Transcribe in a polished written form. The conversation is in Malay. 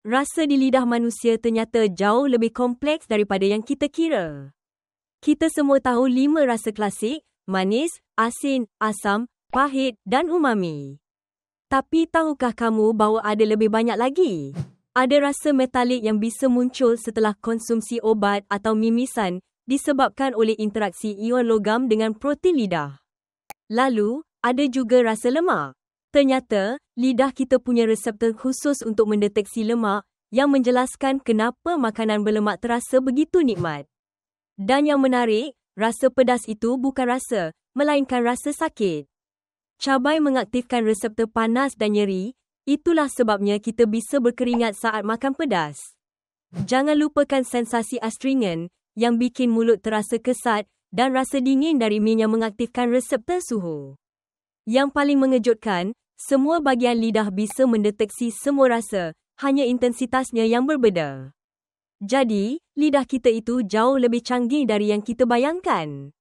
rasa di lidah manusia ternyata jauh lebih kompleks daripada yang kita kira. Kita semua tahu 5 rasa klasik, manis, asin, asam, pahit dan umami. Tapi tahukah kamu bahawa ada lebih banyak lagi? Ada rasa metalik yang bisa muncul setelah konsumsi obat atau mimisan disebabkan oleh interaksi ion logam dengan protein lidah. Lalu, ada juga rasa lemak. Ternyata, lidah kita punya reseptor khusus untuk mendeteksi lemak yang menjelaskan kenapa makanan berlemak terasa begitu nikmat. Dan yang menarik, rasa pedas itu bukan rasa, melainkan rasa sakit. Cabai mengaktifkan reseptor panas dan nyeri, itulah sebabnya kita bisa berkeringat saat makan pedas. Jangan lupakan sensasi astringen yang bikin mulut terasa kesat dan rasa dingin dari min yang mengaktifkan reseptor suhu. Yang paling mengejutkan, semua bahagian lidah bisa mendeteksi semua rasa, hanya intensitasnya yang berbeza. Jadi, lidah kita itu jauh lebih canggih dari yang kita bayangkan.